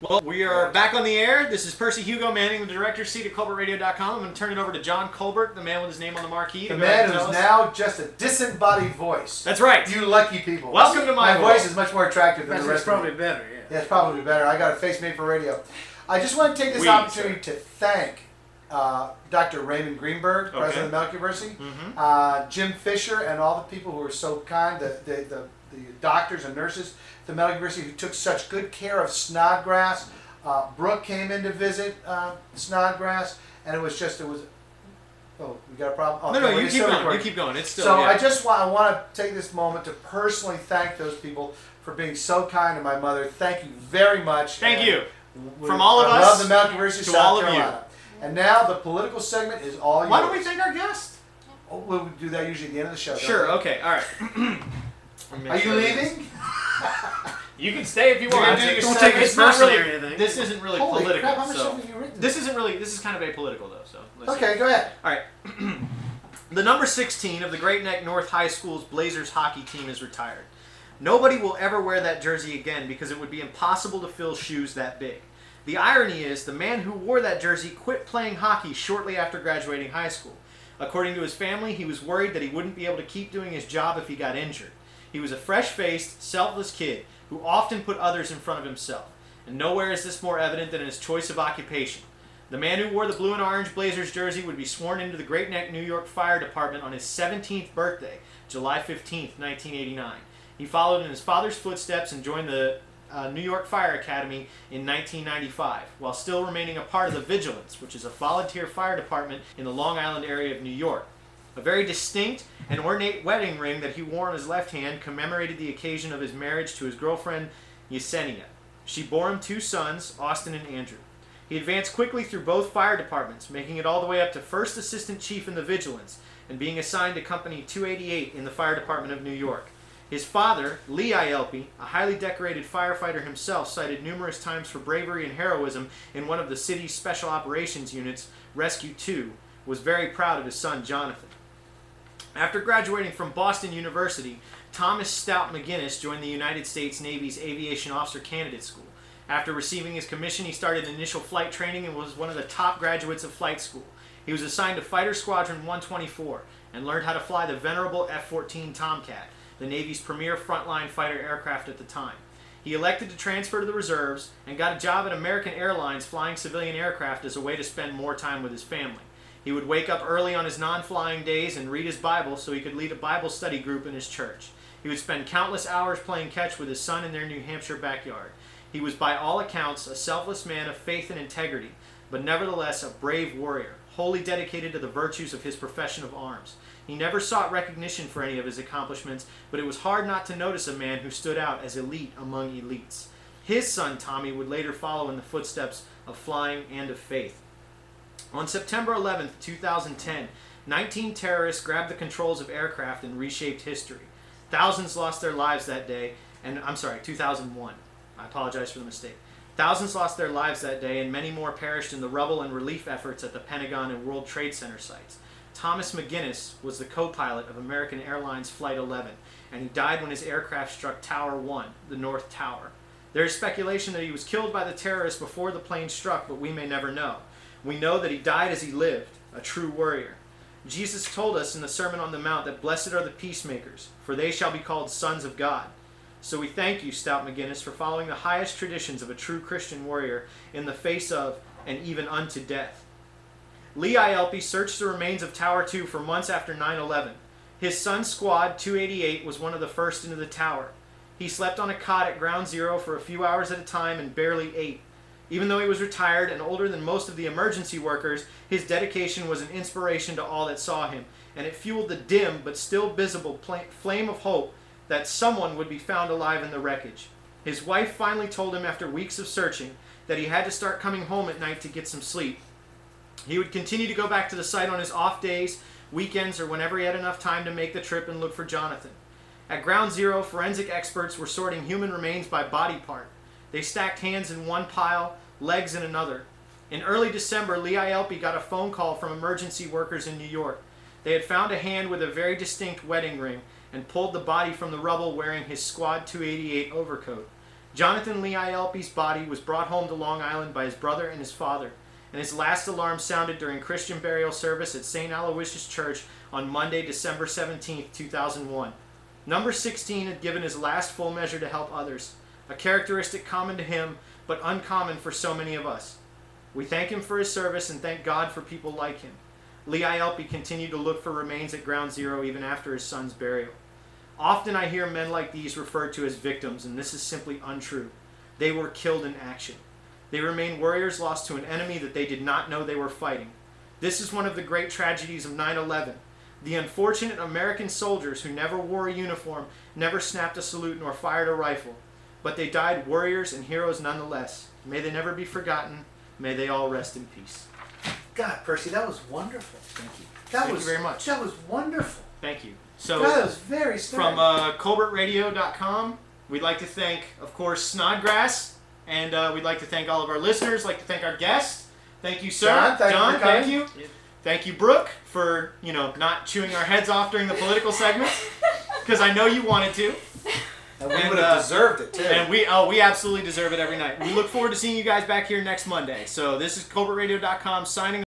Well, we are back on the air. This is Percy Hugo manning the director's seat at ColbertRadio.com. I'm going to turn it over to John Colbert, the man with his name on the marquee. The man who's now just a disembodied voice. That's right. You lucky people. Welcome to my voice is much more attractive than the rest of probably better, yeah. Yeah, it's probably better. I got a face made for radio. I just want to take this opportunity to thank Dr. Raymond Greenberg, president of the Medical University, Jim Fisher, and all the people who were so kind, the doctors and nurses at the Medical University who took such good care of Snodgrass. Brooke came in to visit Snodgrass, and it was. Oh, we got a problem? Oh, no, you keep going. You keep going. It's still. So I want to take this moment to personally thank those people for being so kind to my mother. Thank you very much. Thank you. From all of us. I love the Medical University of South Carolina. You. And now the political segment is all yours. Why don't we thank our guest? Oh, we'll do that usually at the end of the show. Sure. Okay. All right. Are you leaving? You can stay if you want. Don't take it personally or anything. This isn't really Holy political. Crap, how much so stuff have you written? this is kind of apolitical though. So okay, go ahead. All right. The number 16 of the Great Neck North High School's Blazers hockey team is retired. Nobody will ever wear that jersey again because it would be impossible to fill shoes that big. The irony is, the man who wore that jersey quit playing hockey shortly after graduating high school. According to his family, he was worried that he wouldn't be able to keep doing his job if he got injured. He was a fresh-faced, selfless kid who often put others in front of himself. And nowhere is this more evident than in his choice of occupation. The man who wore the blue and orange Blazers jersey would be sworn into the Great Neck, New York Fire Department on his 17th birthday, July 15th, 1989. He followed in his father's footsteps and joined the New York Fire Academy in 1995, while still remaining a part of the Vigilance, which is a volunteer fire department in the Long Island area of New York. A very distinct and ornate wedding ring that he wore on his left hand commemorated the occasion of his marriage to his girlfriend, Yesenia. She bore him 2 sons, Austin and Andrew. He advanced quickly through both fire departments, making it all the way up to First Assistant Chief in the Vigilance, and being assigned to Company 288 in the Fire Department of New York. His father, Lee ILP, a highly decorated firefighter himself, cited numerous times for bravery and heroism in one of the city's special operations units, Rescue 2, was very proud of his son, Jonathan. After graduating from Boston University, Thomas Stout McGinnis joined the United States Navy's Aviation Officer Candidate School. After receiving his commission, he started initial flight training and was one of the top graduates of flight school. He was assigned to Fighter Squadron 124 and learned how to fly the venerable F-14 Tomcat, the Navy's premier frontline fighter aircraft at the time. He elected to transfer to the reserves and got a job at American Airlines flying civilian aircraft as a way to spend more time with his family. He would wake up early on his non-flying days and read his Bible so he could lead a Bible study group in his church. He would spend countless hours playing catch with his son in their New Hampshire backyard. He was by all accounts a selfless man of faith and integrity, but nevertheless a brave warrior, wholly dedicated to the virtues of his profession of arms. He never sought recognition for any of his accomplishments, but it was hard not to notice a man who stood out as elite among elites. His son, Tommy, would later follow in the footsteps of flying and of faith. On September 11, 2010, 19 terrorists grabbed the controls of aircraft and reshaped history. Thousands lost their lives that day, 2001. I apologize for the mistake. Thousands lost their lives that day, and many more perished in the rubble and relief efforts at the Pentagon and World Trade Center sites. Thomas McGinnis was the co-pilot of American Airlines Flight 11, and he died when his aircraft struck Tower 1, the North Tower. There is speculation that he was killed by the terrorists before the plane struck, but we may never know. We know that he died as he lived, a true warrior. Jesus told us in the Sermon on the Mount that blessed are the peacemakers, for they shall be called sons of God. So we thank you, Stout McGinnis, for following the highest traditions of a true Christian warrior in the face of and even unto death. Lee ILP searched the remains of Tower 2 for months after 9/11. His son's squad, 288, was one of the first into the tower. He slept on a cot at Ground Zero for a few hours at a time and barely ate. Even though he was retired and older than most of the emergency workers, his dedication was an inspiration to all that saw him, and it fueled the dim but still visible flame of hope that someone would be found alive in the wreckage. His wife finally told him after weeks of searching that he had to start coming home at night to get some sleep. He would continue to go back to the site on his off days, weekends, or whenever he had enough time to make the trip and look for Jonathan. At Ground Zero, forensic experts were sorting human remains by body part. They stacked hands in one pile, legs in another. In early December, Lee ILP got a phone call from emergency workers in New York. They had found a hand with a very distinct wedding ring and pulled the body from the rubble wearing his Squad 288 overcoat. Jonathan Lee Ielpe's body was brought home to Long Island by his brother and his father, and his last alarm sounded during Christian burial service at St. Aloysius Church on Monday, December 17, 2001. Number 16 had given his last full measure to help others, a characteristic common to him, but uncommon for so many of us. We thank him for his service and thank God for people like him. Lee Ielpe continued to look for remains at Ground Zero even after his son's burial. Often I hear men like these referred to as victims, and this is simply untrue. They were killed in action. They remain warriors lost to an enemy that they did not know they were fighting. This is one of the great tragedies of 9/11. The unfortunate American soldiers who never wore a uniform, never snapped a salute nor fired a rifle. But they died warriors and heroes nonetheless. May they never be forgotten. May they all rest in peace. God, Percy, that was wonderful. Thank you. Thank you very much. That was wonderful. Thank you. So that was very stunning. From colbertradio.com, we'd like to thank, of course, Snodgrass, and we'd like to thank all of our listeners. Like to thank our guests. Thank you, sir. John, thank you. Thank you, Brooke, for not chewing our heads off during the political segments, because I know you wanted to. And we would have deserved it too. And we absolutely deserve it every night. We look forward to seeing you guys back here next Monday. So this is colbertradio.com signing